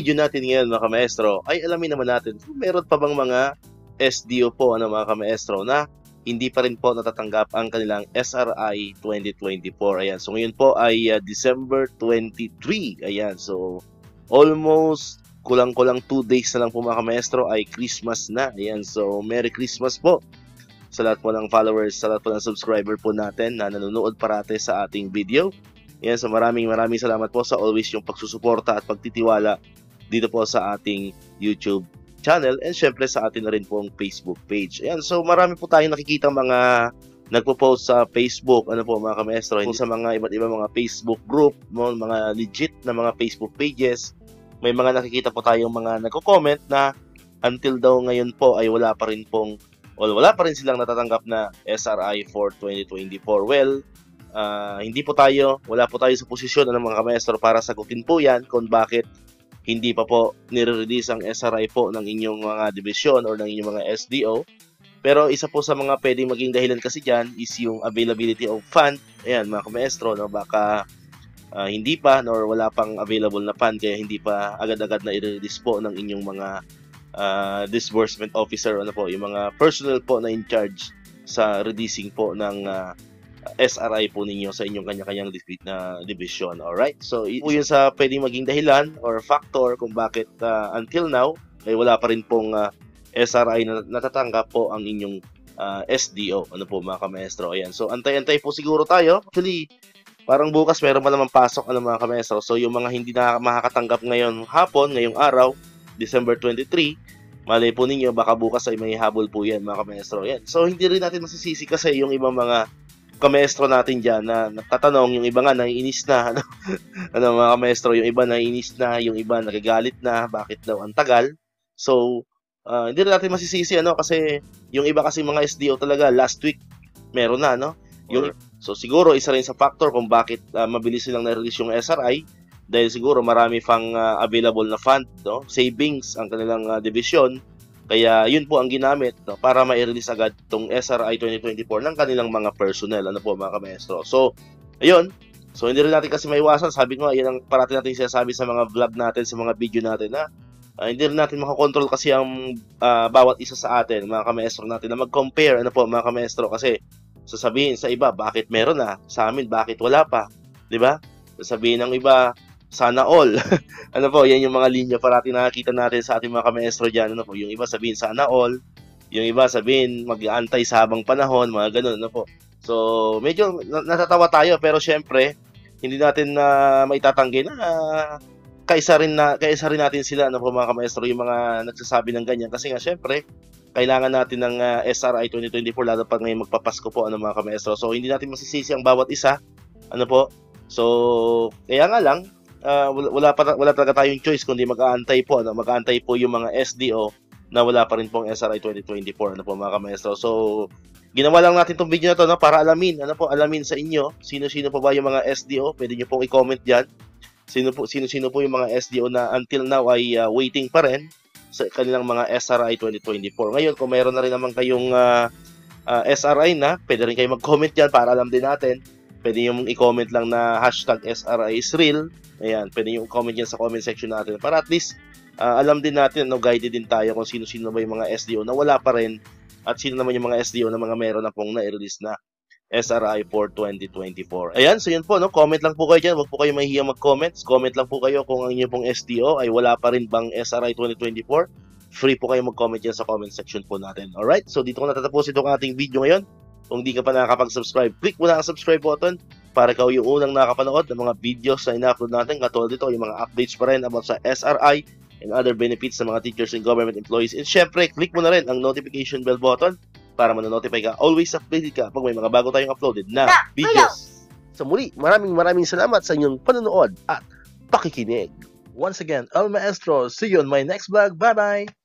video natin ngayon mga kamaestro ay alamin naman natin kung meron pa bang mga SDO po mga kamaestro na hindi pa rin po natatanggap ang kanilang SRI 2024. Ayan, so ngayon po ay December 23. Ayan, so almost kulang-kulang 2 days na lang po mga kamaestro ay Christmas na. Ayan, so Merry Christmas po sa lahat po ng followers, sa lahat po ng subscriber po natin na nanonood parate sa ating video. Ayan, so maraming salamat po sa always yung pagsusuporta at pagtitiwala dito po sa ating YouTube channel and syempre sa atin na rin pong Facebook page. Ayan, so marami po tayong nakikita mga nagpo-post sa Facebook, ano po mga kamaestro, sa mga iba't ibang mga Facebook group, mga legit na mga Facebook pages. May mga nakikita po tayong mga nagko-comment na until daw ngayon po ay wala pa rin silang natatanggap na SRI for 2024. Well, wala po tayo sa posisyon ng mga kamaestro para sagutin po yan kung bakit hindi pa po nire-release ang SRI po ng inyong mga division or ng inyong mga SDO. Pero isa po sa mga pwedeng maging dahilan kasi dyan is yung availability of fund. Ayan mga kamaestro, no? Baka hindi pa nor wala pang available na fund kaya hindi pa agad-agad na i-release po ng inyong mga disbursement officer, ano po, yung mga personnel po na in charge sa releasing po ng SRI po ninyo sa inyong kanya-kanyang division. Alright? So, yun sa pwedeng maging dahilan or factor kung bakit until now ay wala pa rin pong SRI na natatanggap po ang inyong SDO. Ano po mga kamaestro? Ayan. So, antay-antay po siguro tayo. Actually, parang bukas meron pa naman pasok mga kamaestro. So, yung mga hindi na makakatanggap ngayong hapon, ngayong araw, December 23, malay po ninyo, baka bukas ay may habol po yan mga kamaestro. Ayan. So, hindi rin natin masisisi kasi yung ibang mga kamaestro natin dyan na nagtatanong, yung iba nga naiinis na, mga kamaestro, yung iba naiinis na, yung iba nagagalit na, bakit daw ang tagal. So, hindi rin natin masisisi, kasi yung iba kasi mga SDO talaga, last week, meron na, So, siguro, isa rin sa factor kung bakit mabilis silang na-release yung SRI, dahil siguro marami pang available na fund, savings ang kanilang division. Kaya yun po ang ginamit para ma-release agad itong SRI 2024 ng kanilang mga personnel, po mga kamaestro. So, ayun. So, hindi rin natin kasi maiwasan. Sabi ko nga, yan ang parati natin sinasabi sa mga vlog natin, sa mga video natin na hindi rin natin makakontrol kasi ang bawat isa sa atin, mga kamaestro natin, na mag-compare, po mga kamaestro. Kasi sasabihin sa iba, bakit meron na? Sa amin, bakit wala pa? Diba? Sasabihin ng iba, sana all. Yan yung mga linya parati nakikita natin sa ating mga kamaestro dyan. Yung iba sabihin sana all, yung iba sabihin mag-aantay sa habang panahon, mga ganun. So, medyo natatawa tayo pero syempre, hindi natin maitatanggi na kaisa rin natin sila, mga kamaestro, yung mga nagsasabi ng ganyan. Kasi nga syempre, kailangan natin ng SRI 2024 lalo pag ngayon magpapasko po, mga kamaestro. So, hindi natin masisisi ang bawat isa. So, kaya nga lang, wala talaga tayong choice kundi mag-aantay po yung mga SDO na wala pa rin pong SRI 2024, mga kamaestro. So, ginawa lang natin tong video na to para alamin sa inyo sino-sino pa ba yung mga SDO. Pwede niyo pong i-comment diyan. Sino po yung mga SDO na until now ay waiting pa rin sa kanilang mga SRI 2024. Ngayon, kung meron na rin naman kayong SRI na, pwede rin kayo mag-comment diyan para alam din natin. Pwede yung i-comment lang na #SRI is real. Ayan, pwede yung comment yan sa comment section natin para at least alam din natin, guided din tayo kung sino-sino ba yung mga SDO na wala pa rin at sino naman yung mga SDO na mga meron na pong na-release na SRI for 2024. Ayan, so yun po, comment lang po kayo dyan. Huwag po kayo mahihiyang mag-comment. Comment lang po kayo kung ang inyong pong SDO ay wala pa rin bang SRI 2024. Free po kayo mag-comment dyan sa comment section po natin. Alright, so dito ko natatapos itong ating video ngayon. Kung di ka pa nakakapag-subscribe, click mo na ang subscribe button para ikaw yung unang nakapanood ng mga videos na ina-upload natin. Katulad dito, yung mga updates pa rin about sa SRI and other benefits sa mga teachers and government employees. And syempre, click mo na rin ang notification bell button para ma-notify ka. Always updated ka pag may mga bago tayong uploaded na videos. So muli, maraming salamat sa inyong panonood at pakikinig. Once again, El Maestro. See you on my next vlog. Bye-bye!